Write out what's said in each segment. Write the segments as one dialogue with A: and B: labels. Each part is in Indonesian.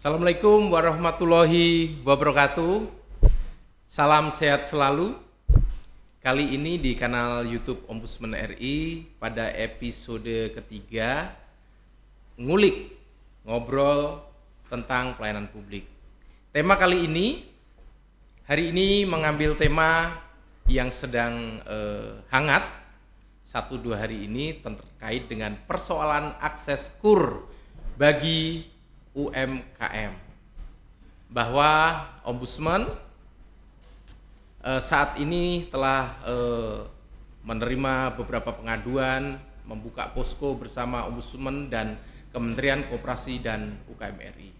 A: Assalamualaikum warahmatullahi wabarakatuh. Salam sehat selalu. Kali ini di kanal YouTube Ombudsman RI pada episode ketiga ngulik ngobrol tentang pelayanan publik. Tema kali ini hari ini mengambil tema yang sedang hangat 1-2 hari ini terkait dengan persoalan akses KUR bagi UMKM, bahwa Ombudsman saat ini telah menerima beberapa pengaduan, membuka posko bersama Ombudsman dan Kementerian Koperasi dan UKM RI.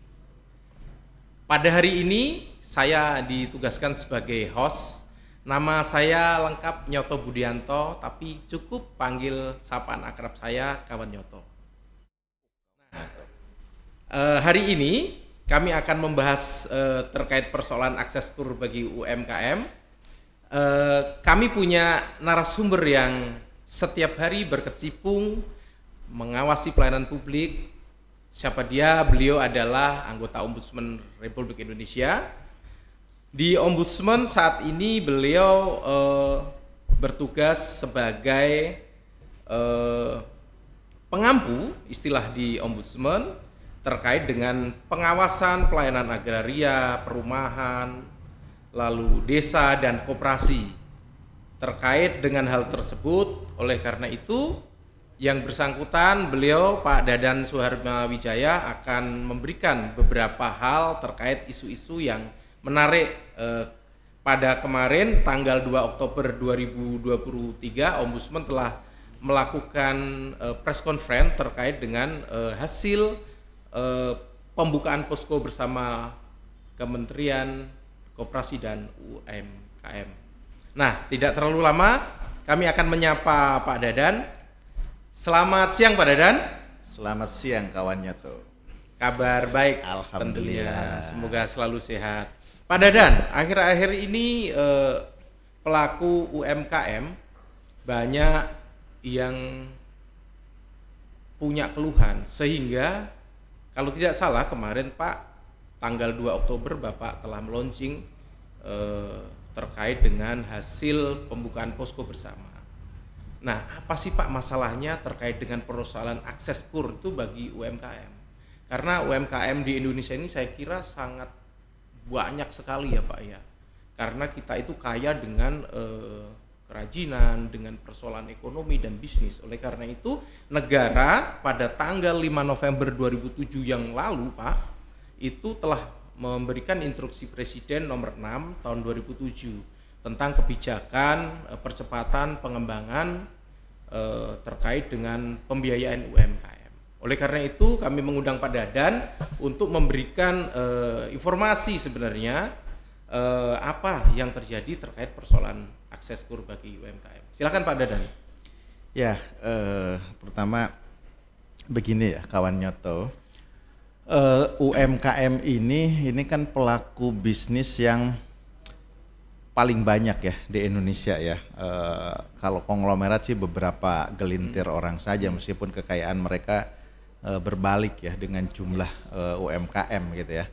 A: Pada hari ini saya ditugaskan sebagai host. Nama saya lengkap Nyoto Budianto, tapi cukup panggil sapaan akrab saya kawan Nyoto. Hari ini kami akan membahas terkait persoalan akses KUR bagi UMKM. Kami punya narasumber yang setiap hari berkecimpung mengawasi pelayanan publik. Siapa dia? Beliau adalah anggota Ombudsman Republik Indonesia. Di Ombudsman saat ini beliau bertugas sebagai pengampu, istilah di Ombudsman, terkait dengan pengawasan pelayanan agraria, perumahan, lalu desa dan koperasi. Terkait dengan hal tersebut, oleh karena itu yang bersangkutan beliau Pak Dadan Suharma Wijaya akan memberikan beberapa hal terkait isu-isu yang menarik. Pada kemarin tanggal 2 Oktober 2023 Ombudsman telah melakukan press conference terkait dengan hasil pembukaan posko bersama Kementerian Koperasi dan UMKM. Nah, tidak terlalu lama kami akan menyapa Pak Dadan. Selamat siang Pak Dadan.
B: Selamat siang kawan Nyoto.
A: Kabar baik,
B: alhamdulillah.
A: Tentunya. Semoga selalu sehat. Pak Dadan, akhir-akhir ini pelaku UMKM banyak yang punya keluhan, sehingga kalau tidak salah kemarin Pak, tanggal 2 Oktober Bapak telah meluncing terkait dengan hasil pembukaan posko bersama. Nah, apa sih Pak masalahnya terkait dengan persoalan akses KUR itu bagi UMKM? Karena UMKM di Indonesia ini saya kira sangat banyak sekali ya Pak ya. Karena kita itu kaya dengan kerajinan, dengan persoalan ekonomi dan bisnis. Oleh karena itu, negara pada tanggal 5 November 2007 yang lalu, Pak, itu telah memberikan instruksi Presiden nomor 6 tahun 2007 tentang kebijakan percepatan pengembangan terkait dengan pembiayaan UMKM. Oleh karena itu, kami mengundang Pak Dadan untuk memberikan informasi sebenarnya apa yang terjadi terkait persoalan akses KUR bagi UMKM. Silakan Pak Dadan.
B: Ya, pertama begini ya kawan Nyoto, UMKM ini kan pelaku bisnis yang paling banyak ya di Indonesia ya. Kalau konglomerat sih beberapa gelintir orang saja, meskipun kekayaan mereka berbalik ya dengan jumlah UMKM gitu ya.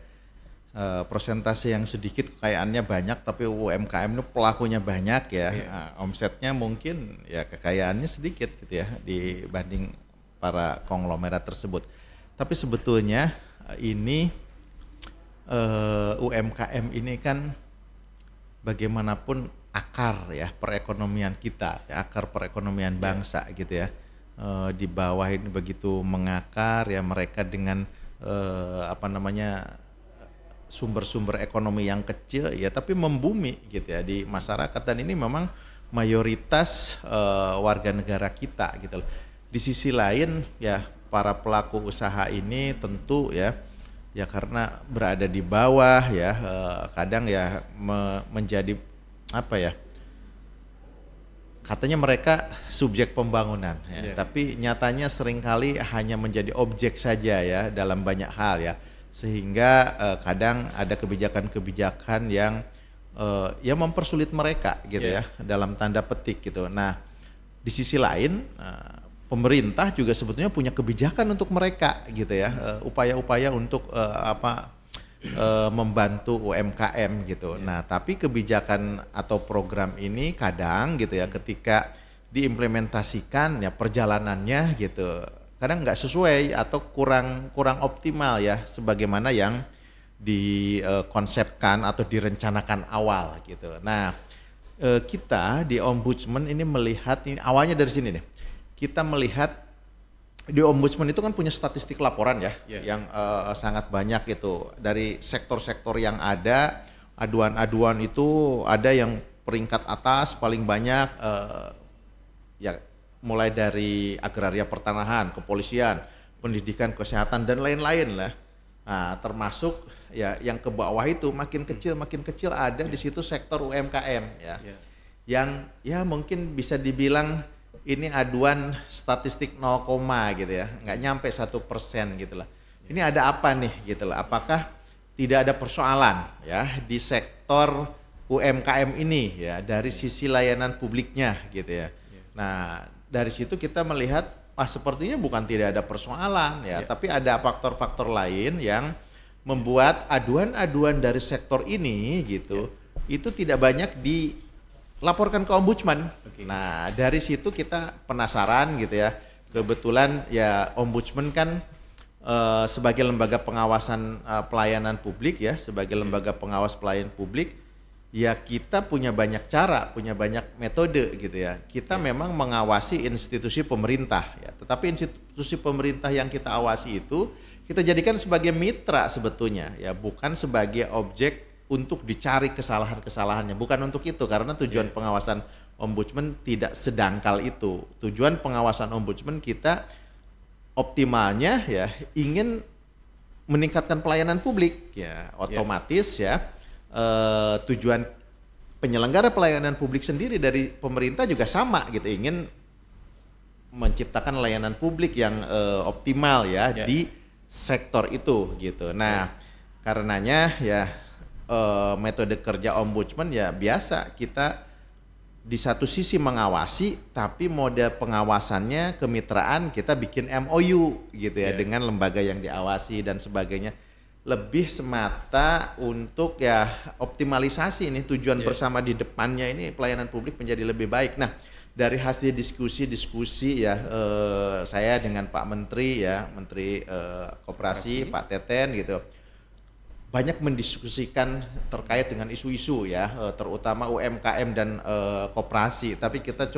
B: Persentase yang sedikit kekayaannya banyak, tapi UMKM itu pelakunya banyak ya. Omsetnya mungkin ya kekayaannya sedikit gitu ya dibanding para konglomerat tersebut. Tapi sebetulnya ini UMKM ini kan bagaimanapun akar ya perekonomian kita, ya, akar perekonomian bangsa gitu ya. Di bawah ini begitu mengakar ya, mereka dengan sumber-sumber ekonomi yang kecil ya tapi membumi gitu ya di masyarakat, dan ini memang mayoritas warga negara kita gitu loh. Di sisi lain ya para pelaku usaha ini tentu ya karena berada di bawah ya kadang ya menjadi apa ya, katanya mereka subjek pembangunan ya, tapi nyatanya seringkali hanya menjadi objek saja ya dalam banyak hal ya. Sehingga kadang ada kebijakan-kebijakan yang ya mempersulit mereka gitu ya dalam tanda petik gitu. Nah, di sisi lain pemerintah juga sebetulnya punya kebijakan untuk mereka gitu ya, upaya-upaya untuk membantu UMKM gitu. Nah, tapi kebijakan atau program ini kadang gitu ya ketika diimplementasikan ya perjalanannya gitu kadang nggak sesuai atau kurang optimal ya sebagaimana yang dikonsepkan atau direncanakan awal gitu. Nah, kita di Ombudsman ini melihat ini awalnya dari sini nih. Kita melihat di Ombudsman itu kan punya statistik laporan ya, yang sangat banyak itu dari sektor-sektor yang ada aduan-aduan itu ada yang peringkat atas paling banyak ya mulai dari agraria pertanahan, kepolisian, pendidikan, kesehatan dan lain-lain lah. Nah, termasuk ya yang ke bawah itu makin kecil ada di situ sektor UMKM ya. Yang ya mungkin bisa dibilang ini aduan statistik 0, gitu ya, nggak nyampe 1% gitu lah. Ini ada apa nih gitu lah? Apakah tidak ada persoalan ya di sektor UMKM ini ya dari sisi layanan publiknya gitu ya. Nah dari situ kita melihat sepertinya bukan tidak ada persoalan ya, tapi ada faktor-faktor lain yang membuat aduan-aduan dari sektor ini gitu itu tidak banyak dilaporkan ke Ombudsman. Nah dari situ kita penasaran gitu ya. Kebetulan ya Ombudsman kan sebagai lembaga pengawasan pelayanan publik ya, sebagai lembaga pengawas pelayanan publik ya kita punya banyak cara, punya banyak metode gitu ya. Kita memang mengawasi institusi pemerintah ya, tetapi institusi pemerintah yang kita awasi itu kita jadikan sebagai mitra sebetulnya ya, bukan sebagai objek untuk dicari kesalahan-kesalahannya. Bukan untuk itu, karena tujuan pengawasan Ombudsman tidak sedangkal itu. Tujuan pengawasan Ombudsman kita optimalnya ya ingin meningkatkan pelayanan publik ya, otomatis ya. Tujuan penyelenggara pelayanan publik sendiri dari pemerintah juga sama gitu, ingin menciptakan layanan publik yang optimal ya di sektor itu gitu. Nah, karenanya ya metode kerja Ombudsman ya biasa kita di satu sisi mengawasi, tapi mode pengawasannya kemitraan kita bikin MOU gitu ya dengan lembaga yang diawasi dan sebagainya. Lebih semata untuk ya optimalisasi ini tujuan bersama di depannya ini pelayanan publik menjadi lebih baik. Nah dari hasil diskusi ya saya dengan Pak Menteri ya, Menteri Koperasi Pak Teten gitu banyak mendiskusikan terkait dengan isu-isu ya terutama UMKM dan koperasi. Tapi kita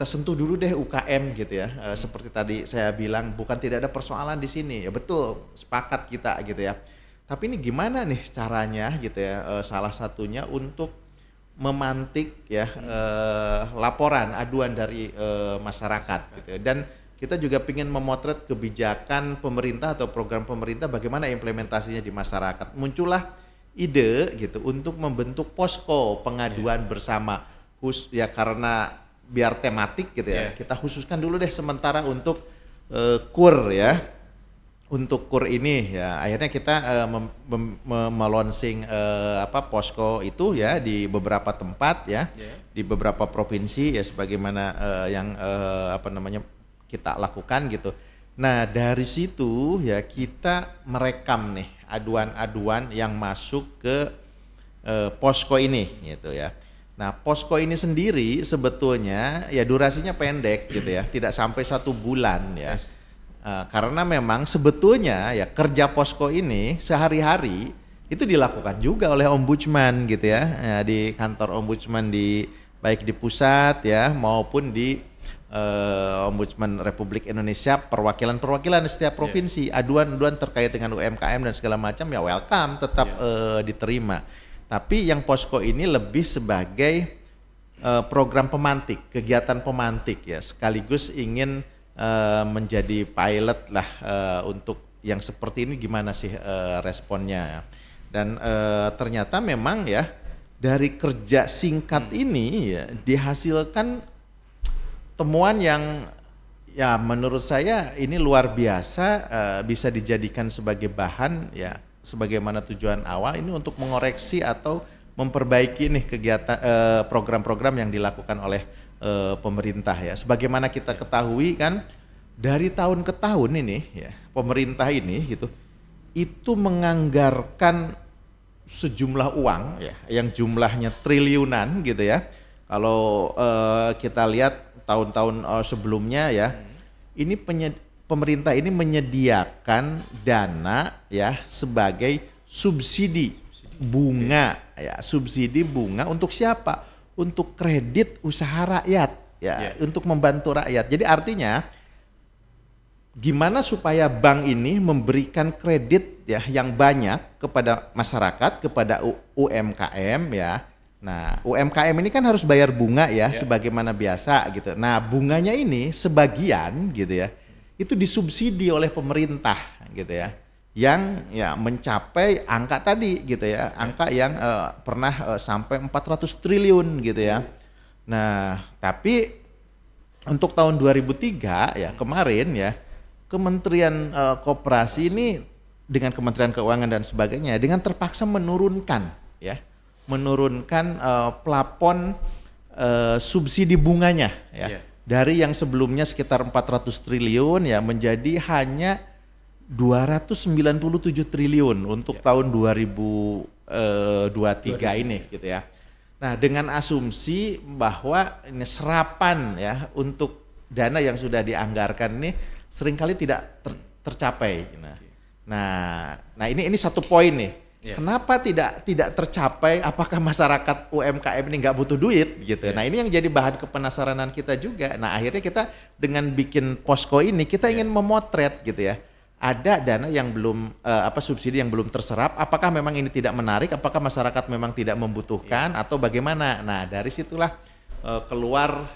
B: sentuh dulu deh UKM gitu ya. Seperti tadi saya bilang bukan tidak ada persoalan di sini. Ya betul, sepakat kita gitu ya. Tapi ini gimana nih caranya gitu ya. Salah satunya untuk memantik ya laporan aduan dari masyarakat gitu. Dan kita juga ingin memotret kebijakan pemerintah atau program pemerintah bagaimana implementasinya di masyarakat. Muncullah ide gitu untuk membentuk posko pengaduan bersama ya karena biar tematik gitu ya. Kita khususkan dulu deh sementara untuk KUR ya. Untuk KUR ini ya akhirnya kita melonsing posko itu ya di beberapa tempat ya. Di beberapa provinsi ya sebagaimana yang kita lakukan gitu. Nah, dari situ ya kita merekam nih aduan-aduan yang masuk ke posko ini gitu ya. Nah, posko ini sendiri sebetulnya ya durasinya pendek gitu ya, tidak sampai 1 bulan ya. Karena memang sebetulnya ya kerja posko ini sehari-hari itu dilakukan juga oleh Ombudsman gitu ya, di kantor Ombudsman baik di pusat ya maupun di Ombudsman Republik Indonesia perwakilan-perwakilan di setiap provinsi. Aduan-aduan terkait dengan UMKM dan segala macam ya welcome tetap diterima. Tapi yang posko ini lebih sebagai program pemantik, kegiatan pemantik ya, sekaligus ingin menjadi pilot lah untuk yang seperti ini gimana sih responnya. Dan ternyata memang ya dari kerja singkat ini ya dihasilkan temuan yang ya menurut saya ini luar biasa, bisa dijadikan sebagai bahan ya sebagaimana tujuan awal ini untuk mengoreksi atau memperbaiki nih kegiatan program-program yang dilakukan oleh pemerintah ya. Sebagaimana kita ketahui kan dari tahun ke tahun ini ya pemerintah ini gitu itu menganggarkan sejumlah uang ya, yang jumlahnya triliunan gitu ya. Kalau kita lihat tahun-tahun sebelumnya ya, ini pemerintah ini menyediakan dana ya sebagai subsidi bunga ya, subsidi bunga untuk siapa? Untuk kredit usaha rakyat ya, untuk membantu rakyat. Jadi artinya gimana supaya bank ini memberikan kredit ya yang banyak kepada masyarakat, kepada UMKM ya. Nah, UMKM ini kan harus bayar bunga ya sebagaimana biasa gitu. Nah, bunganya ini sebagian gitu ya, itu disubsidi oleh pemerintah gitu ya. Yang ya mencapai angka tadi gitu ya, angka yang pernah sampai 400 triliun gitu ya. Nah, tapi untuk tahun 2003 ya kemarin ya, Kementerian Koperasi ini dengan Kementerian Keuangan dan sebagainya dengan terpaksa menurunkan plafon subsidi bunganya ya. Dari yang sebelumnya sekitar 400 triliun ya menjadi hanya 297 triliun untuk tahun 2023 ini gitu ya. Nah, dengan asumsi bahwa ini serapan ya untuk dana yang sudah dianggarkan ini seringkali tidak tercapai. Nah ini satu poin nih. Kenapa tidak tercapai? Apakah masyarakat UMKM ini nggak butuh duit gitu? Nah, ini yang jadi bahan kepenasaranan kita juga. Nah, akhirnya kita dengan bikin posko ini kita ingin memotret gitu ya. Ada dana yang belum subsidi yang belum terserap, apakah memang ini tidak menarik, apakah masyarakat memang tidak membutuhkan atau bagaimana. Nah, dari situlah keluar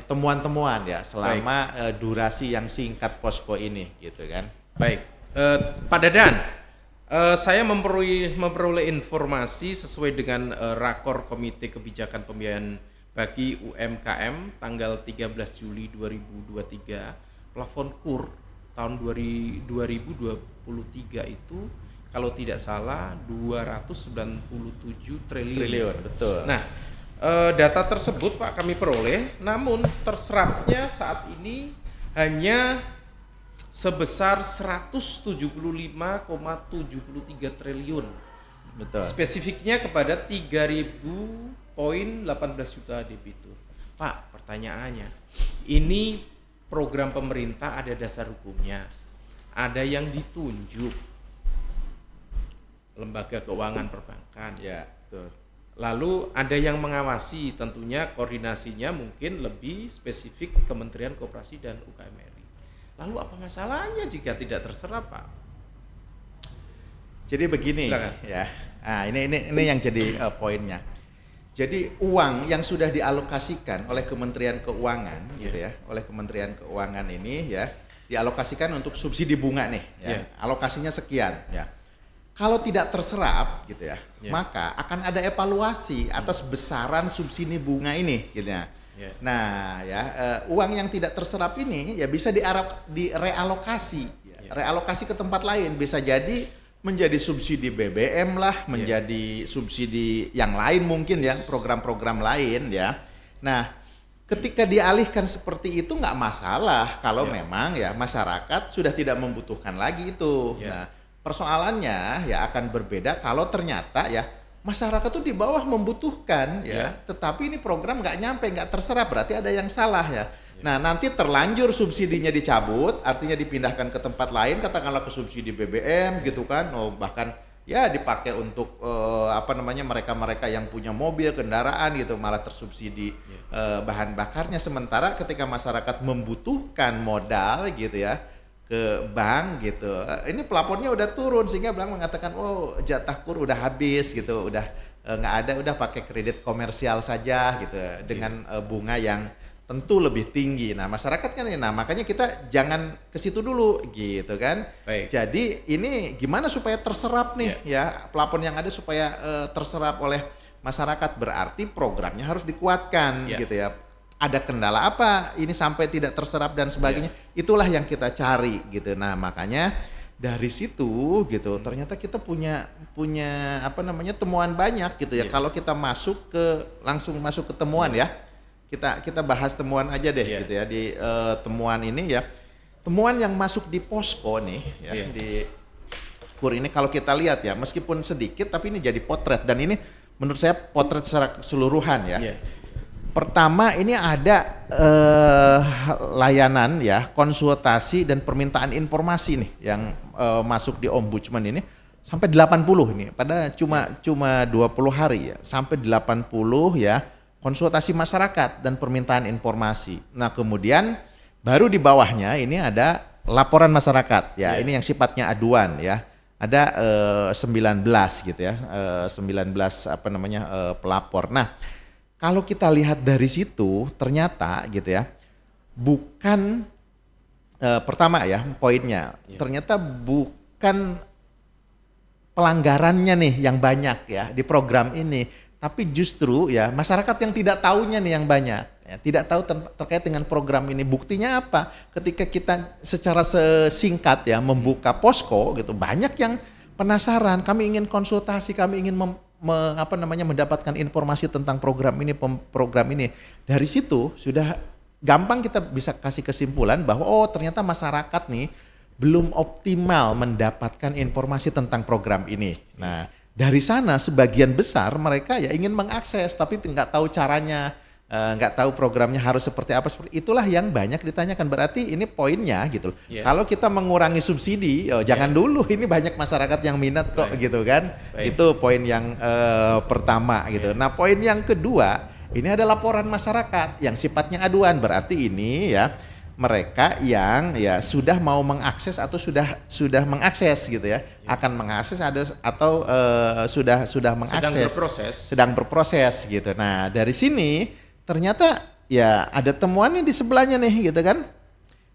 B: temuan-temuan ya selama durasi yang singkat posko ini gitu kan.
A: Baik. Pak Dadan, saya memperoleh informasi sesuai dengan rakor Komite Kebijakan Pembiayaan bagi UMKM tanggal 13 Juli 2023, plafon KUR tahun 2023 itu kalau tidak salah 297 triliun.
B: Betul.
A: Nah, data tersebut Pak kami peroleh, namun terserapnya saat ini hanya sebesar 175,73 triliun.
B: Betul.
A: Spesifiknya kepada 3.000,18 juta debitur. Pak, pertanyaannya, ini program pemerintah ada dasar hukumnya, ada yang ditunjuk lembaga keuangan perbankan.
B: Ya, betul.
A: Lalu ada yang mengawasi, tentunya koordinasinya mungkin lebih spesifik Kementerian Koperasi dan UKM RI. Lalu apa masalahnya jika tidak terserap, Pak?
B: Jadi begini. Silakan. Ya. Nah, ini yang jadi poinnya. Jadi uang yang sudah dialokasikan oleh Kementerian Keuangan gitu ya, oleh Kementerian Keuangan ini ya dialokasikan untuk subsidi bunga nih ya. Alokasinya sekian ya. Kalau tidak terserap gitu ya, maka akan ada evaluasi atas besaran subsidi bunga ini gitu ya. Nah, ya uang yang tidak terserap ini ya bisa direalokasi, realokasi ke tempat lain, bisa jadi menjadi subsidi BBM lah, menjadi subsidi yang lain mungkin ya, program-program lain ya. Nah, ketika dialihkan seperti itu nggak masalah kalau memang ya masyarakat sudah tidak membutuhkan lagi itu. Nah, persoalannya ya akan berbeda kalau ternyata ya masyarakat tuh di bawah membutuhkan ya, tetapi ini program nggak nyampe, nggak terserap, berarti ada yang salah ya. Nah, nanti terlanjur subsidinya dicabut, artinya dipindahkan ke tempat lain, katakanlah ke subsidi BBM gitu kan, bahkan ya dipakai untuk mereka-mereka yang punya mobil, kendaraan gitu, malah tersubsidi bahan bakarnya. Sementara ketika masyarakat membutuhkan modal gitu ya ke bank gitu, ini plafonnya udah turun sehingga bank mengatakan jatah KUR udah habis gitu, udah nggak ada, udah pakai kredit komersial saja gitu dengan bunga yang tentu lebih tinggi. Nah, masyarakat kan, makanya kita jangan ke situ dulu gitu kan.
A: Baik.
B: Jadi ini gimana supaya terserap nih ya plafon yang ada supaya terserap oleh masyarakat, berarti programnya harus dikuatkan gitu ya. Ada kendala apa ini sampai tidak terserap dan sebagainya, itulah yang kita cari gitu. Nah, makanya dari situ gitu ternyata kita punya temuan banyak gitu ya. Kalau kita langsung masuk ke temuan ya, kita bahas temuan aja deh gitu ya. Di temuan ini ya, temuan yang masuk di posko nih ya, di KUR ini kalau kita lihat ya, meskipun sedikit tapi ini jadi potret, dan ini menurut saya potret secara keseluruhan ya.
A: Yeah.
B: Pertama ini ada layanan ya, konsultasi dan permintaan informasi nih yang masuk di Ombudsman ini sampai 80 ini. Pada cuma 20 hari ya, sampai 80 ya konsultasi masyarakat dan permintaan informasi. Nah, kemudian baru di bawahnya ini ada laporan masyarakat ya. Ini yang sifatnya aduan ya. Ada 19 gitu ya. 19 pelapor. Nah, kalau kita lihat dari situ ternyata gitu ya, bukan pertama ya poinnya, ternyata bukan pelanggarannya nih yang banyak ya di program ini, tapi justru ya masyarakat yang tidak tahunya nih yang banyak, ya, tidak tahu terkait dengan program ini. Buktinya apa? Ketika kita secara singkat ya membuka posko gitu, banyak yang penasaran, kami ingin konsultasi, kami ingin mendapatkan informasi tentang program ini. Dari situ sudah gampang kita bisa kasih kesimpulan bahwa oh ternyata masyarakat nih belum optimal mendapatkan informasi tentang program ini. Nah, dari sana sebagian besar mereka ya ingin mengakses tapi nggak tahu caranya, nggak tahu programnya harus seperti apa. Itulah yang banyak ditanyakan. Berarti ini poinnya gitu. Kalau kita mengurangi subsidi, jangan dulu. Ini banyak masyarakat yang minat kok gitu kan. Itu poin yang pertama gitu. Nah, poin yang kedua ini ada laporan masyarakat yang sifatnya aduan. Berarti ini ya mereka yang ya sudah mau mengakses atau sudah mengakses gitu ya, akan mengakses atau sudah mengakses, sedang berproses gitu. Nah, dari sini ternyata ya ada temuannya di sebelahnya nih gitu kan.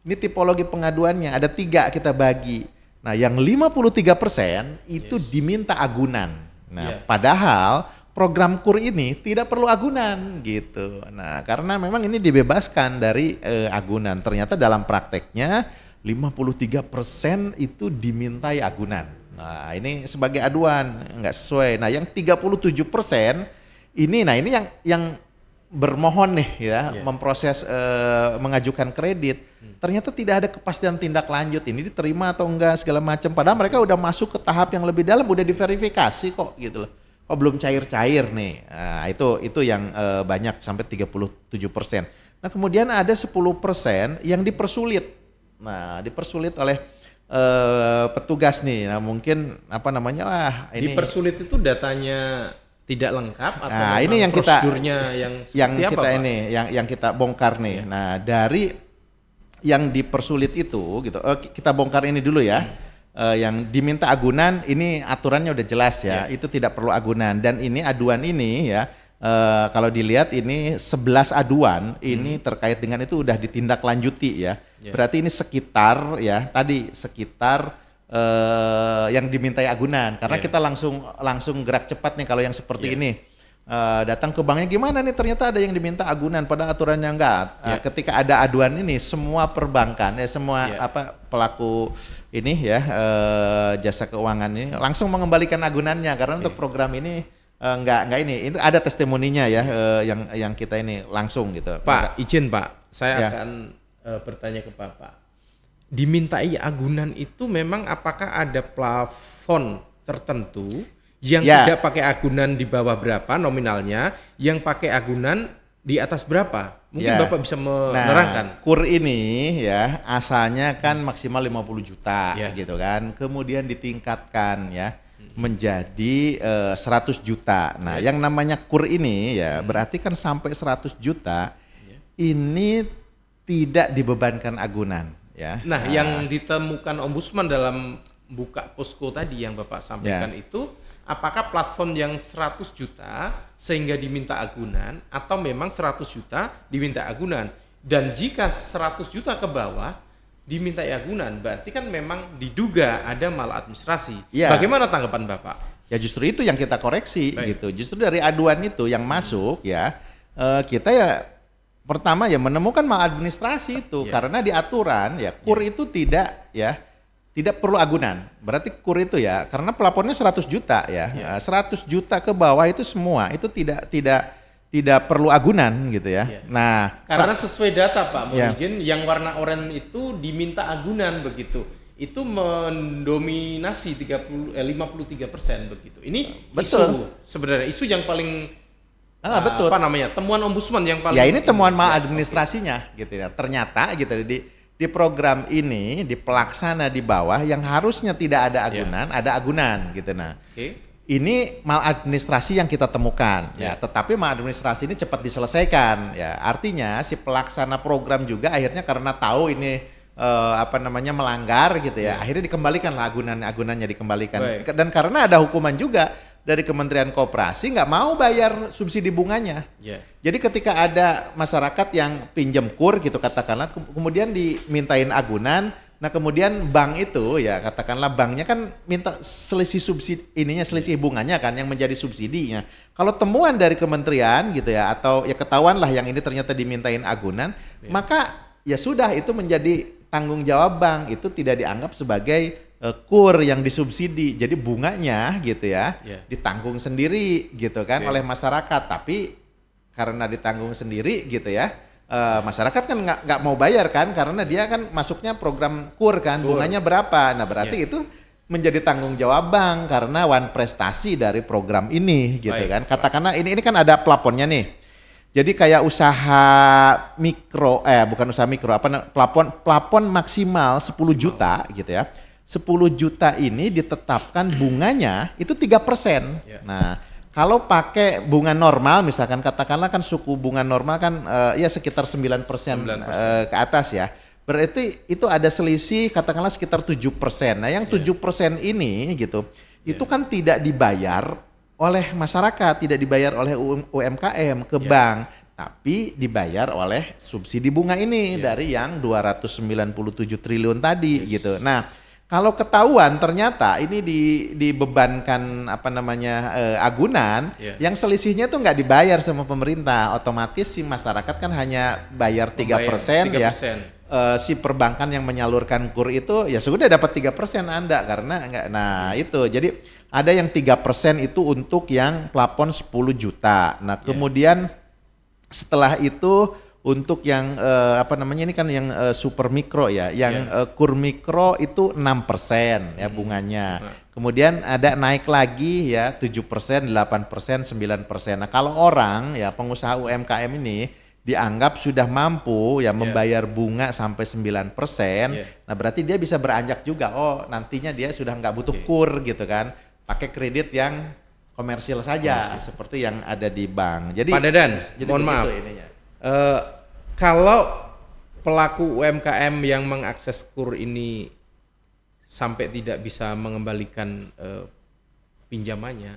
B: Ini tipologi pengaduannya ada 3 kita bagi. Nah, yang 53% itu diminta agunan. Nah, padahal program KUR ini tidak perlu agunan gitu. Nah, karena memang ini dibebaskan dari agunan. Ternyata dalam prakteknya 53% itu dimintai agunan. Nah, ini sebagai aduan nggak sesuai. Nah, yang 37% ini, nah ini yang bermohon nih ya, memproses mengajukan kredit. Ternyata tidak ada kepastian tindak lanjut, ini diterima atau enggak segala macam. Padahal mereka udah masuk ke tahap yang lebih dalam, udah diverifikasi kok gitu loh. Oh, belum cair-cair nih. Nah, itu yang banyak sampai 37%. Nah, kemudian ada 10% yang dipersulit. Nah, dipersulit oleh petugas nih. Nah, mungkin ini
A: dipersulit itu datanya tidak lengkap atau
B: ini yang
A: prosedurnya yang
B: kita yang kita bongkar nih. Nah, dari yang dipersulit itu gitu. Kita bongkar ini dulu ya. Yang diminta agunan ini aturannya udah jelas ya, itu tidak perlu agunan. Dan ini aduan ini ya, kalau dilihat ini 11 aduan ini terkait dengan itu udah ditindaklanjuti ya. Berarti ini sekitar yang dimintai agunan, karena kita langsung gerak cepat nih kalau yang seperti ini. Datang ke banknya gimana nih, ternyata ada yang diminta agunan pada aturannya enggak. Ketika ada aduan ini semua perbankan semua pelaku ini ya jasa keuangan ini langsung mengembalikan agunannya, karena untuk program ini enggak ini. Itu ada testimoninya ya yang kita ini langsung gitu.
A: Pak, izin Pak, saya akan bertanya ke Bapak. Dimintai agunan itu memang apakah ada plafon tertentu? Yang tidak pakai agunan di bawah berapa nominalnya, yang pakai agunan di atas berapa? Mungkin Bapak bisa menerangkan.
B: Nah, KUR ini ya asalnya kan maksimal 50 juta gitu kan. Kemudian ditingkatkan ya menjadi 100 juta. Nah, yang namanya KUR ini ya berarti kan sampai 100 juta ini tidak dibebankan agunan ya.
A: Nah, yang ditemukan Ombudsman dalam buka posko tadi yang Bapak sampaikan itu, apakah platform yang 100 juta sehingga diminta agunan atau memang 100 juta diminta agunan? Dan jika 100 juta ke bawah diminta agunan, berarti kan memang diduga ada maladministrasi. Bagaimana tanggapan Bapak?
B: Ya justru itu yang kita koreksi gitu. Justru dari aduan itu yang masuk ya, kita ya pertama ya menemukan maladministrasi itu karena di aturan ya KUR itu tidak perlu agunan. Berarti KUR itu ya, karena pelapornya 100 juta ya. 100 juta ke bawah itu semua itu tidak perlu agunan gitu ya. Nah,
A: karena sesuai data Pak, mohon izin yang warna oranye itu diminta agunan begitu. itu mendominasi 53% begitu. Ini
B: Betul.
A: isu sebenarnya isu yang paling
B: Betul.
A: apa namanya, temuan ombudsman yang paling
B: Ya ini temuan maladministrasinya gitu ya. Ternyata gitu di program ini di pelaksana di bawah yang harusnya tidak ada agunan, ada agunan gitu. Nah, ini maladministrasi yang kita temukan ya. Tetapi maladministrasi ini cepat diselesaikan ya. Artinya si pelaksana program juga akhirnya karena tahu ini melanggar gitu ya. Akhirnya dikembalikan lah agunannya dikembalikan. Dan karena ada hukuman juga dari Kementerian Koperasi nggak mau bayar subsidi bunganya. Jadi ketika ada masyarakat yang pinjam kur gitu katakanlah kemudian dimintain agunan, nah kemudian bank itu ya katakanlah banknya kan minta selisih selisih bunganya kan yang menjadi subsidinya. Kalau temuan dari kementerian gitu ya atau ya ketahuan lah yang ini ternyata dimintain agunan, maka ya sudah itu menjadi tanggung jawab bank, itu tidak dianggap sebagai kur yang disubsidi. Jadi bunganya gitu ya ditanggung sendiri gitu kan oleh masyarakat. Tapi karena ditanggung sendiri gitu ya, masyarakat kan nggak mau bayar kan karena dia kan masuknya program kur kan, bunganya berapa. Nah berarti itu menjadi tanggung jawab bank karena prestasi dari program ini gitu kan. Katakanlah ini kan ada plafonnya nih. Jadi kayak usaha mikro, bukan usaha mikro, plafon maksimal 10 juta gitu ya. 10 juta ini ditetapkan bunganya itu 3%. Nah, kalau pakai bunga normal misalkan katakanlah kan suku bunga normal kan ya sekitar 9% ke atas ya. Berarti itu ada selisih katakanlah sekitar 7%. Nah, yang 7% ini gitu, itu kan tidak dibayar oleh masyarakat, tidak dibayar oleh UMKM ke bank, tapi dibayar oleh subsidi bunga ini dari yang 297 triliun tadi gitu. Nah, kalau ketahuan ternyata ini dibebankan agunan, yang selisihnya tuh nggak dibayar sama pemerintah, otomatis si masyarakat kan hanya bayar 3% ya. Si perbankan yang menyalurkan kur itu ya sudah dapat 3% Anda karena enggak. Nah, itu. Jadi ada yang 3% itu untuk yang plafon 10 juta. Nah, kemudian setelah itu untuk yang ini kan yang super mikro ya, yang kur mikro itu 6% ya bunganya. Kemudian ada naik lagi ya 7%, 8%, 9%. Nah, kalau orang ya pengusaha UMKM ini dianggap sudah mampu ya membayar bunga sampai 9%, nah berarti dia bisa beranjak juga, oh nantinya dia sudah nggak butuh kur gitu kan, pakai kredit yang komersil saja seperti yang ada di bank. Jadi
A: Pak Dadan, mohon maaf, kalau pelaku UMKM yang mengakses kur ini sampai tidak bisa mengembalikan pinjamannya,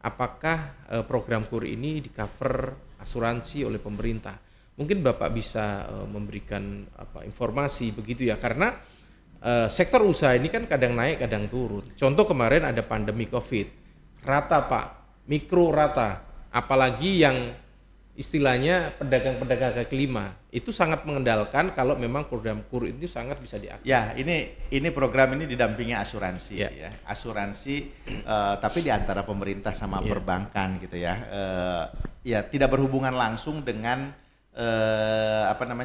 A: apakah program kur ini di cover asuransi oleh pemerintah? Mungkin Bapak bisa memberikan informasi begitu ya, karena sektor usaha ini kan kadang naik kadang turun. Contoh kemarin ada pandemi COVID, rata Pak, mikro rata, apalagi yang istilahnya pedagang-pedagang kaki lima itu sangat mengendalikan kalau memang program kur itu sangat bisa diakses.
B: Ya, ini program ini didampingi asuransi ya. Asuransi tapi di antara pemerintah sama perbankan gitu ya. Ya tidak berhubungan langsung dengan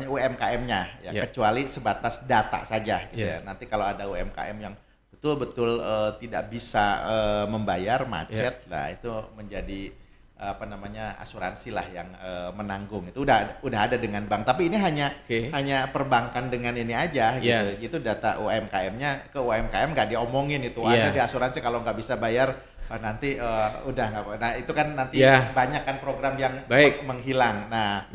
B: UMKM-nya ya, kecuali sebatas data saja gitu ya. Nanti kalau ada UMKM yang betul-betul tidak bisa membayar macet, nah itu menjadi asuransi lah yang menanggung. Itu udah ada dengan bank, tapi ini hanya perbankan dengan ini aja gitu. Itu data UMKM-nya ke UMKM nggak diomongin itu. Ada di asuransi kalau nggak bisa bayar nanti udah nggak. Nah itu kan nanti banyak kan program yang menghilang. Nah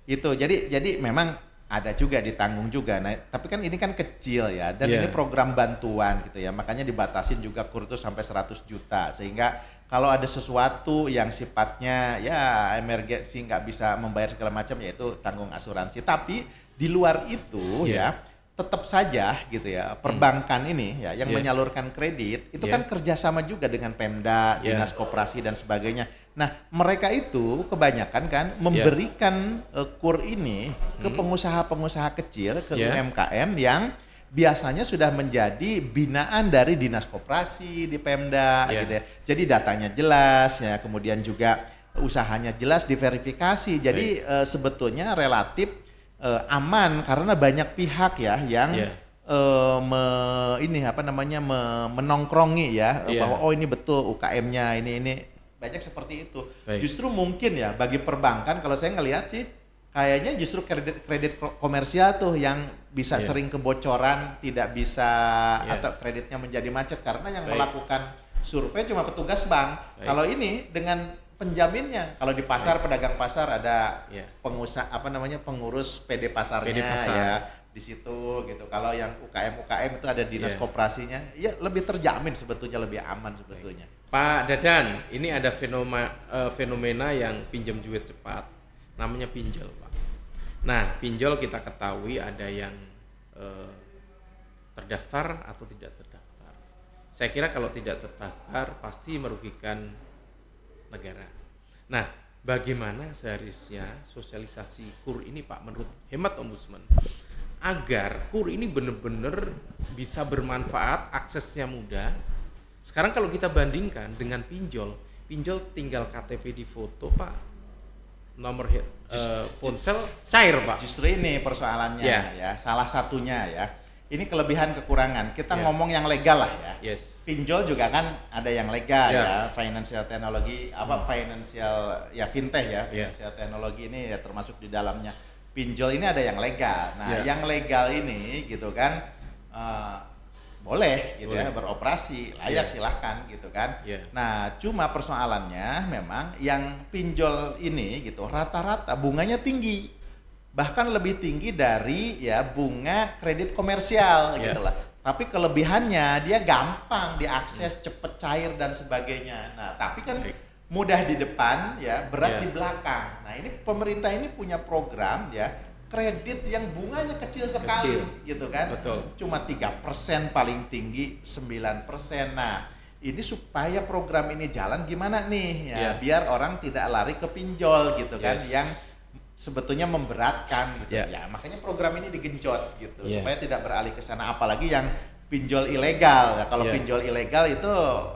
B: itu jadi memang ada juga ditanggung juga. Nah, tapi kan ini kan kecil ya, dan ini program bantuan gitu ya. Makanya dibatasin juga kur itu sampai 100 juta sehingga kalau ada sesuatu yang sifatnya ya emergensi nggak bisa membayar segala macam, yaitu tanggung asuransi. Tapi di luar itu ya tetap saja gitu ya perbankan ini ya yang menyalurkan kredit itu kan kerjasama juga dengan Pemda, Dinas Koperasi dan sebagainya. Nah mereka itu kebanyakan kan memberikan kur ini ke pengusaha-pengusaha kecil, ke UMKM yang biasanya sudah menjadi binaan dari Dinas Koperasi di Pemda gitu ya. Jadi datanya jelas ya, kemudian juga usahanya jelas diverifikasi. Jadi sebetulnya relatif aman karena banyak pihak ya yang menongkrongi ya
A: Iya.
B: bahwa oh ini betul UKM-nya ini banyak seperti itu.
A: Baik.
B: Justru mungkin ya bagi perbankan kalau saya ngelihat sih kayaknya justru kredit komersial tuh yang bisa
A: Iya.
B: sering kebocoran, tidak bisa
A: Iya.
B: atau kreditnya menjadi macet karena yang
A: Baik.
B: melakukan survei cuma petugas bank.
A: Baik.
B: Kalau ini dengan penjaminnya, kalau di pasar pedagang pasar ada
A: Iya.
B: pengusaha pengurus PD pasarnya
A: PD pasar.
B: ya di situ gitu. Kalau yang UKM itu ada dinas
A: Iya.
B: koperasinya, ya lebih terjamin sebetulnya, lebih aman sebetulnya.
A: Pak Dadan, ini ada fenomena yang pinjam duit cepat, namanya pinjol, Pak. Nah, pinjol kita ketahui ada yang terdaftar atau tidak terdaftar. Saya kira kalau tidak terdaftar pasti merugikan negara. Nah, bagaimana seharusnya sosialisasi KUR ini, Pak, menurut hemat Ombudsman, agar KUR ini benar-benar bisa bermanfaat, aksesnya mudah. Sekarang kalau kita bandingkan dengan pinjol tinggal KTP di foto, Pak, nomor ponsel cair, Pak.
B: Justru ini persoalannya ya, salah satunya ya. Ini kelebihan kekurangan. Kita
A: Ya.
B: ngomong yang legal lah ya.
A: Yes.
B: Pinjol juga kan ada yang legal
A: Ya.
B: ya, financial teknologi financial ya fintech ya,
A: Ya.
B: financial teknologi ini ya termasuk di dalamnya. Pinjol ini ada yang legal. Nah,
A: Ya.
B: yang legal ini gitu kan boleh gitu
A: Boleh.
B: ya beroperasi, layak
A: Ya.
B: silahkan gitu kan.
A: Ya.
B: Nah, cuma persoalannya memang yang pinjol ini gitu rata-rata bunganya tinggi. Bahkan lebih tinggi dari ya bunga kredit komersial
A: Ya.
B: gitu lah. Tapi kelebihannya dia gampang diakses, cepet cair dan sebagainya. Nah, tapi kan
A: Baik.
B: mudah di depan ya, berat
A: Ya.
B: di belakang. Nah, ini pemerintah ini punya program ya kredit yang bunganya kecil sekali gitu kan.
A: Betul.
B: Cuma 3% paling tinggi 9%. Nah, ini supaya program ini jalan gimana nih ya,
A: Ya.
B: biar orang tidak lari ke pinjol gitu kan
A: Yes.
B: yang sebetulnya memberatkan gitu.
A: Ya.
B: Ya, makanya program ini digenjot gitu
A: Ya.
B: supaya tidak beralih ke sana apalagi yang pinjol ilegal. Ya, kalau
A: Ya.
B: pinjol ilegal itu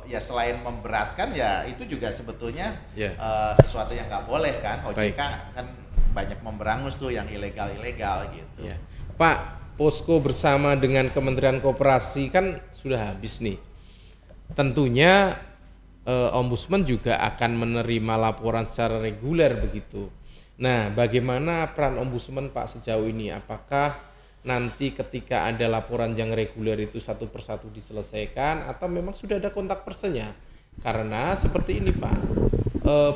B: ya selain memberatkan ya itu juga sebetulnya
A: Ya.
B: sesuatu yang nggak boleh kan. OJK
A: Baik.
B: kan banyak memberangus tuh yang ilegal gitu.
A: Ya. Pak, posko bersama dengan Kementerian Koperasi kan sudah habis nih. Tentunya Ombudsman juga akan menerima laporan secara reguler begitu. Nah, bagaimana peran Ombudsman, Pak, sejauh ini? Apakah nanti ketika ada laporan yang reguler itu satu persatu diselesaikan atau memang sudah ada kontak personnya? Karena seperti ini, Pak,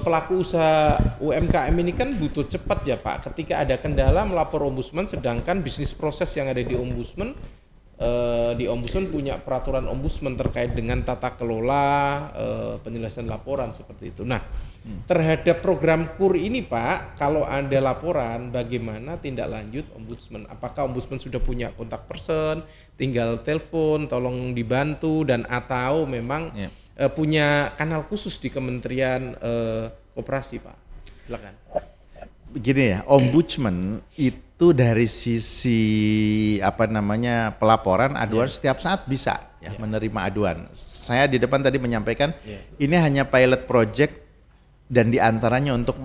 A: pelaku usaha UMKM ini kan butuh cepat ya, Pak. Ketika ada kendala melapor Ombudsman, sedangkan bisnis proses yang ada di Ombudsman punya peraturan Ombudsman terkait dengan tata kelola penyelesaian laporan seperti itu. Nah, terhadap program KUR ini, Pak, kalau ada laporan, bagaimana tindak lanjut Ombudsman? Apakah Ombudsman sudah punya kontak person, tinggal telepon, tolong dibantu, dan atau memang punya kanal khusus di Kementerian Koperasi, Pak? Silakan.
B: Begini ya, Ombudsman itu dari sisi pelaporan aduan setiap saat bisa ya menerima aduan. Saya di depan tadi menyampaikan ini hanya pilot project dan diantaranya untuk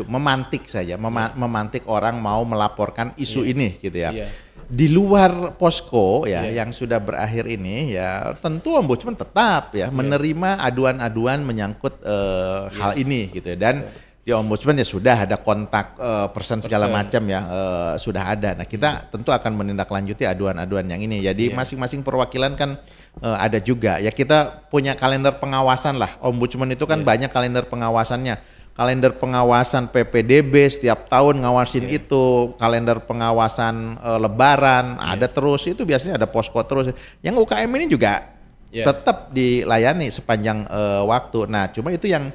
B: memantik saja, memantik orang mau melaporkan isu ini gitu ya. Di luar posko ya yang sudah berakhir ini ya tentu Ombudsman tetap ya menerima aduan-aduan menyangkut hal ini gitu ya. Dan di Ombudsman ya sudah ada kontak person segala macam ya sudah ada. Nah, kita tentu akan menindaklanjuti aduan-aduan yang ini. Jadi masing-masing perwakilan kan ada juga. Ya kita punya kalender pengawasan lah. Ombudsman itu kan banyak kalender pengawasannya. Kalender pengawasan PPDB setiap tahun ngawasin itu, kalender pengawasan lebaran ada terus, itu biasanya ada posko terus. Yang UKM ini juga tetap dilayani sepanjang waktu. Nah, cuma itu yang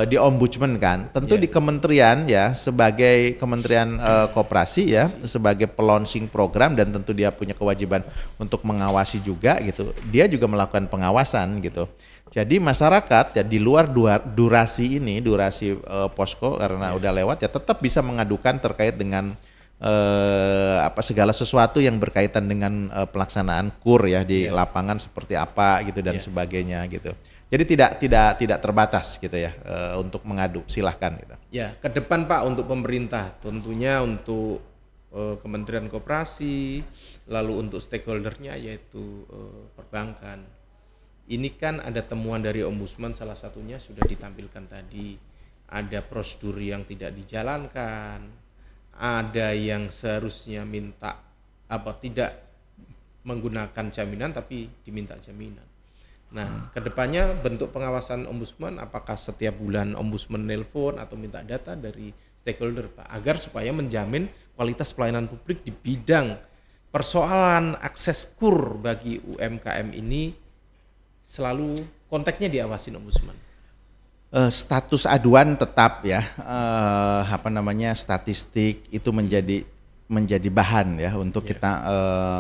B: di Ombudsman kan, tentu di kementerian ya sebagai Kementerian Koperasi ya sebagai pelaunching program dan tentu dia punya kewajiban untuk mengawasi juga gitu. Dia juga melakukan pengawasan gitu. Jadi masyarakat ya di luar durasi posko karena udah lewat ya tetap bisa mengadukan terkait dengan segala sesuatu yang berkaitan dengan pelaksanaan KUR ya di lapangan seperti apa gitu dan sebagainya gitu. Jadi tidak terbatas gitu ya untuk mengadu, silahkan gitu.
A: Ya, ke depan Pak untuk pemerintah tentunya untuk Kementerian Koperasi, lalu untuk stakeholdernya yaitu perbankan. Ini kan ada temuan dari Ombudsman, salah satunya sudah ditampilkan tadi, ada prosedur yang tidak dijalankan, ada yang seharusnya minta tidak menggunakan jaminan tapi diminta jaminan. Nah, kedepannya bentuk pengawasan Ombudsman, apakah setiap bulan Ombudsman nelpon atau minta data dari stakeholder, Pak, agar supaya menjamin kualitas pelayanan publik di bidang persoalan akses KUR bagi UMKM ini selalu konteksnya diawasin Ombudsman.
B: Status aduan tetap ya, statistik itu menjadi bahan ya untuk kita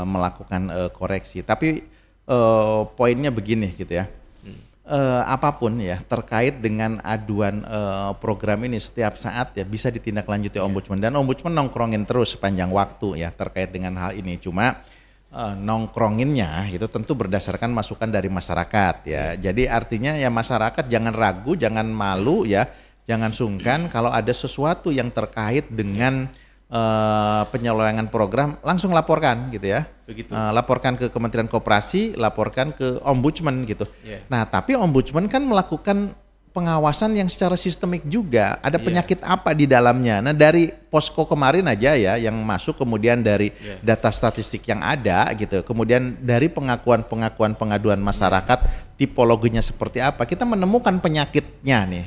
B: melakukan koreksi. Tapi poinnya begini gitu ya, apapun ya terkait dengan aduan program ini setiap saat ya bisa ditindaklanjuti Ombudsman, dan Ombudsman nongkrongin terus sepanjang waktu ya terkait dengan hal ini. Cuma nongkronginnya itu tentu berdasarkan masukan dari masyarakat ya. Jadi artinya ya masyarakat jangan ragu, jangan malu ya, jangan sungkan kalau ada sesuatu yang terkait dengan penyelewengan program, langsung laporkan gitu ya. Laporkan ke Kementerian Koperasi, laporkan ke Ombudsman gitu. Nah, tapi Ombudsman kan melakukan pengawasan yang secara sistemik juga. Ada penyakit apa di dalamnya. Nah, dari posko kemarin aja ya yang masuk, kemudian dari data statistik yang ada gitu. Kemudian dari pengakuan pengaduan masyarakat, tipologinya seperti apa. Kita menemukan penyakitnya nih.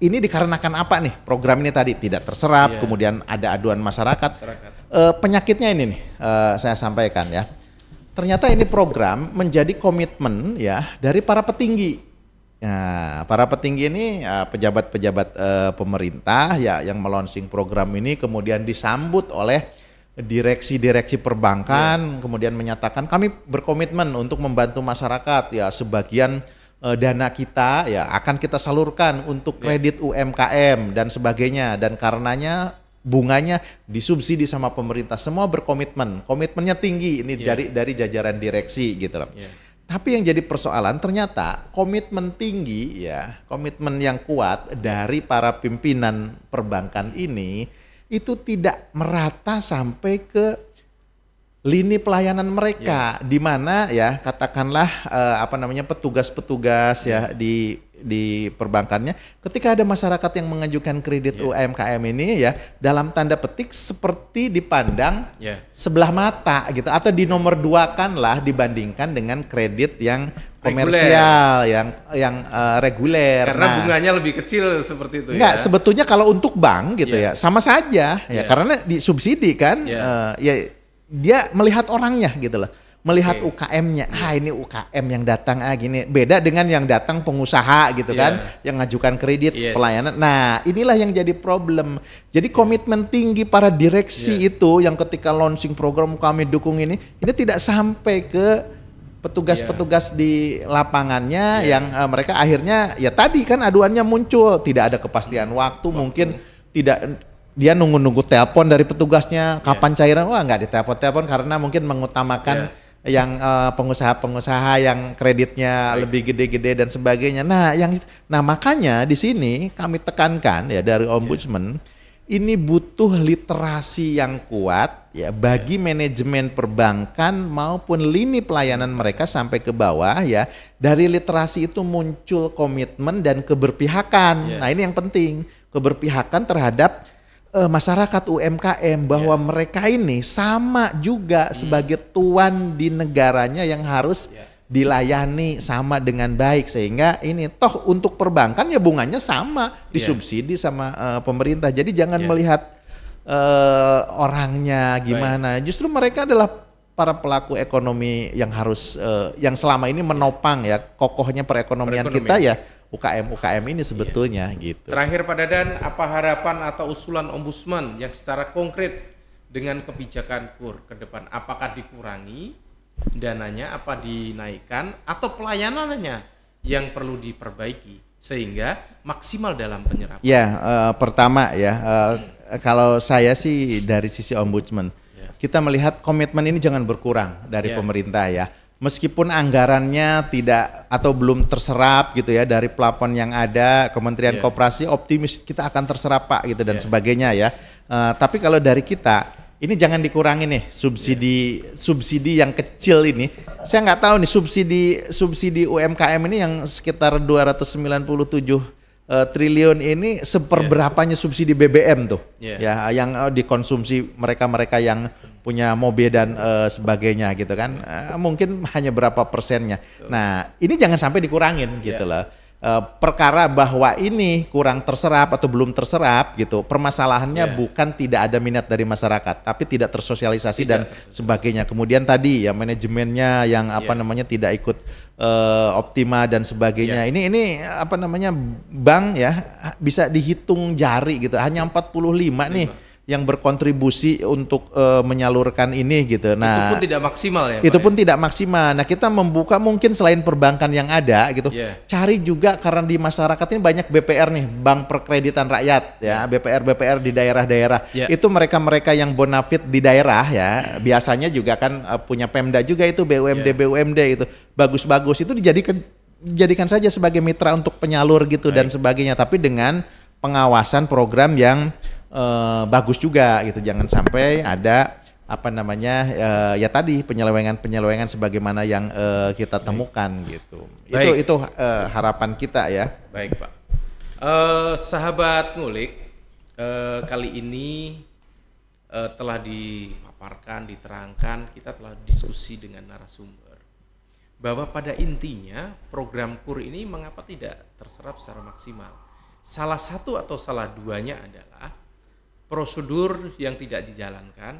B: Ini dikarenakan apa nih? Program ini tadi tidak terserap, kemudian ada aduan masyarakat. Penyakitnya ini nih, saya sampaikan ya. Ternyata ini program menjadi komitmen ya dari para petinggi. Nah, para petinggi ini pejabat-pejabat pemerintah ya yang melonsing program ini kemudian disambut oleh direksi-direksi perbankan, kemudian menyatakan kami berkomitmen untuk membantu masyarakat ya, sebagian dana kita ya akan kita salurkan untuk kredit UMKM dan sebagainya, dan karenanya bunganya disubsidi sama pemerintah. Semua berkomitmen, komitmennya tinggi ini dari jajaran direksi gitu loh. Tapi yang jadi persoalan ternyata komitmen tinggi ya, komitmen yang kuat dari para pimpinan perbankan ini itu tidak merata sampai ke lini pelayanan mereka, di mana ya katakanlah petugas-petugas ya di perbankannya, ketika ada masyarakat yang mengajukan kredit UMKM ini ya dalam tanda petik seperti dipandang sebelah mata gitu, atau dinomor duakan lah dibandingkan dengan kredit yang komersial, yang reguler.
A: Karena bunganya lebih kecil seperti itu.
B: Enggak, sebetulnya kalau untuk bank gitu ya sama saja ya, karena disubsidi kan dia melihat orangnya gitu loh, melihat UKM-nya. Ini UKM yang datang gini, beda dengan yang datang pengusaha gitu kan, yang ngajukan kredit pelayanan. Nah, inilah yang jadi problem. Jadi komitmen tinggi para direksi itu yang ketika launching program kami dukung ini tidak sampai ke petugas-petugas di lapangannya yang mereka akhirnya ya tadi kan aduannya muncul, tidak ada kepastian waktu, mungkin tidak. Dia nunggu telepon dari petugasnya kapan cairan, nggak ditelepon karena mungkin mengutamakan yang pengusaha-pengusaha yang kreditnya lebih gede-gede dan sebagainya. Nah makanya di sini kami tekankan ya dari Ombudsman, ini butuh literasi yang kuat ya bagi manajemen perbankan maupun lini pelayanan mereka sampai ke bawah ya. Dari literasi itu muncul komitmen dan keberpihakan. Nah ini yang penting, keberpihakan terhadap masyarakat UMKM, bahwa mereka ini sama juga sebagai tuan di negaranya yang harus dilayani sama dengan baik, sehingga ini toh untuk perbankan ya bunganya sama, disubsidi sama pemerintah. Jadi jangan melihat orangnya gimana. Justru mereka adalah para pelaku ekonomi yang harus yang selama ini menopang ya kokohnya perekonomian kita ya. UKM ini sebetulnya gitu.
A: Terakhir Pak Dadan, apa harapan atau usulan Ombudsman yang secara konkret dengan kebijakan KUR ke depan? Apakah dikurangi dananya, apa dinaikkan, atau pelayanannya yang perlu diperbaiki sehingga maksimal dalam penyerapan?
B: Ya, pertama ya, kalau saya sih dari sisi Ombudsman, kita melihat komitmen ini jangan berkurang dari pemerintah ya. Meskipun anggarannya tidak atau belum terserap gitu ya dari plafon yang ada, Kementerian Koperasi optimis kita akan terserap Pak gitu dan sebagainya ya. Tapi kalau dari kita ini jangan dikurangi nih subsidi yang kecil ini. Saya nggak tahu nih subsidi UMKM ini yang sekitar 297 triliun ini seperberapanya subsidi BBM tuh, ya yang dikonsumsi mereka yang punya mobil dan sebagainya gitu kan, mungkin hanya berapa persennya. Nah ini jangan sampai dikurangin gitu loh. Perkara bahwa ini kurang terserap atau belum terserap gitu, permasalahannya bukan tidak ada minat dari masyarakat, tapi tidak tersosialisasi dan sebagainya. Kemudian tadi ya manajemennya yang tidak ikut optima dan sebagainya. Ini apa namanya, bank ya bisa dihitung jari gitu, hanya 45 nih yang berkontribusi untuk menyalurkan ini gitu. Nah,
A: itu pun tidak maksimal ya.
B: Itu pun tidak maksimal. Nah, kita membuka mungkin selain perbankan yang ada gitu, cari juga karena di masyarakat ini banyak BPR nih, Bank Perkreditan Rakyat ya, BPR di daerah-daerah. Itu mereka-mereka yang bonafit di daerah ya, biasanya juga kan punya Pemda juga itu BUMD itu bagus-bagus, itu dijadikan saja sebagai mitra untuk penyalur gitu dan sebagainya, tapi dengan pengawasan program yang bagus juga gitu, jangan sampai ada ya tadi penyelewengan sebagaimana yang kita temukan gitu. Itu harapan kita ya.
A: Baik Pak. Sahabat Ngulik, kali ini telah dipaparkan, diterangkan, kita telah diskusi dengan narasumber bahwa pada intinya program KUR ini mengapa tidak terserap secara maksimal. Salah satu atau salah duanya adalah prosedur yang tidak dijalankan.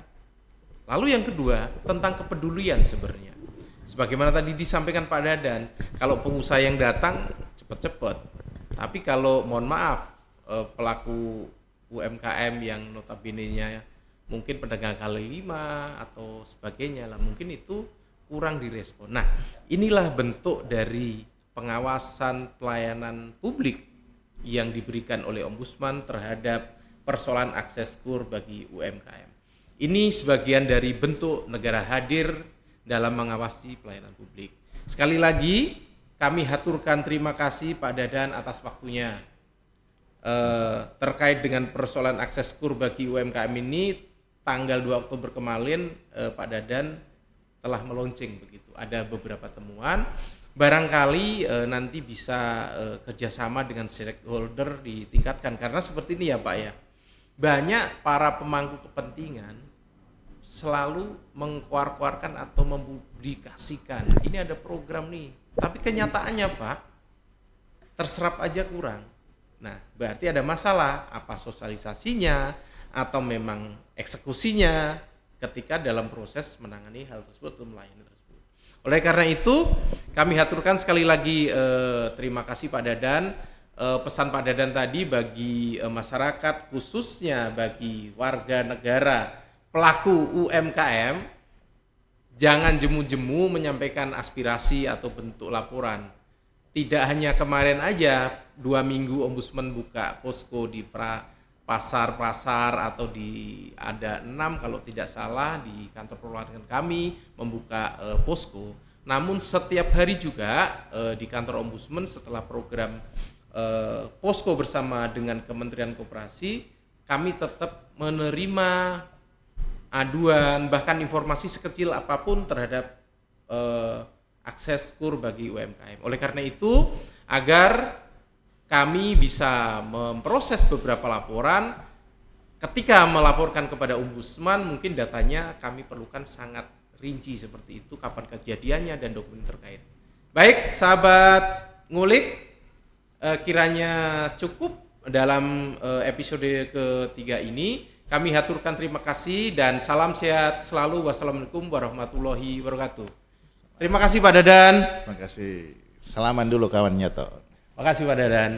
A: Lalu yang kedua tentang kepedulian sebenarnya. Sebagaimana tadi disampaikan Pak Dadan, kalau pengusaha yang datang cepat-cepat. Tapi kalau mohon maaf pelaku UMKM yang notabene-nya mungkin pedagang kali 5 atau sebagainya lah, mungkin itu kurang direspon. Nah, inilah bentuk dari pengawasan pelayanan publik yang diberikan oleh Ombudsman terhadap persoalan akses KUR bagi UMKM. Ini sebagian dari bentuk negara hadir dalam mengawasi pelayanan publik. Sekali lagi kami haturkan terima kasih Pak Dadan atas waktunya terkait dengan persoalan akses KUR bagi UMKM ini. Tanggal 2 Oktober kemarin Pak Dadan telah meluncing begitu. Ada beberapa temuan. Barangkali nanti bisa kerjasama dengan stakeholder ditingkatkan, karena seperti ini ya Pak ya. Banyak para pemangku kepentingan selalu mengkuar-kuarkan atau mempublikasikan ini ada program nih, tapi kenyataannya Pak terserap aja kurang. Nah, berarti ada masalah apa sosialisasinya atau memang eksekusinya ketika dalam proses menangani hal tersebut atau melayani tersebut. Oleh karena itu kami haturkan sekali lagi terima kasih Pak Dadan. Pesan Pak Dadan tadi bagi masyarakat, khususnya bagi warga negara pelaku UMKM, jangan jemu-jemu menyampaikan aspirasi atau bentuk laporan. Tidak hanya kemarin aja 2 minggu Ombudsman buka posko di pasar-pasar atau ada 6 kalau tidak salah di kantor perwakilan kami membuka posko. Namun setiap hari juga di kantor Ombudsman setelah program posko bersama dengan Kementerian Koperasi, kami tetap menerima aduan bahkan informasi sekecil apapun terhadap akses KUR bagi UMKM. Oleh karena itu, agar kami bisa memproses beberapa laporan, ketika melaporkan kepada Ombudsman mungkin datanya kami perlukan sangat rinci seperti itu, kapan kejadiannya dan dokumen terkait. Baik sahabat Ngulik, kiranya cukup dalam episode ketiga ini. Kami haturkan terima kasih dan salam sehat selalu. Wassalamualaikum warahmatullahi wabarakatuh. Terima kasih Pak Dadan.
B: Terima kasih. Salaman dulu kawan Nyoto.
A: Terima kasih Pak Dadan.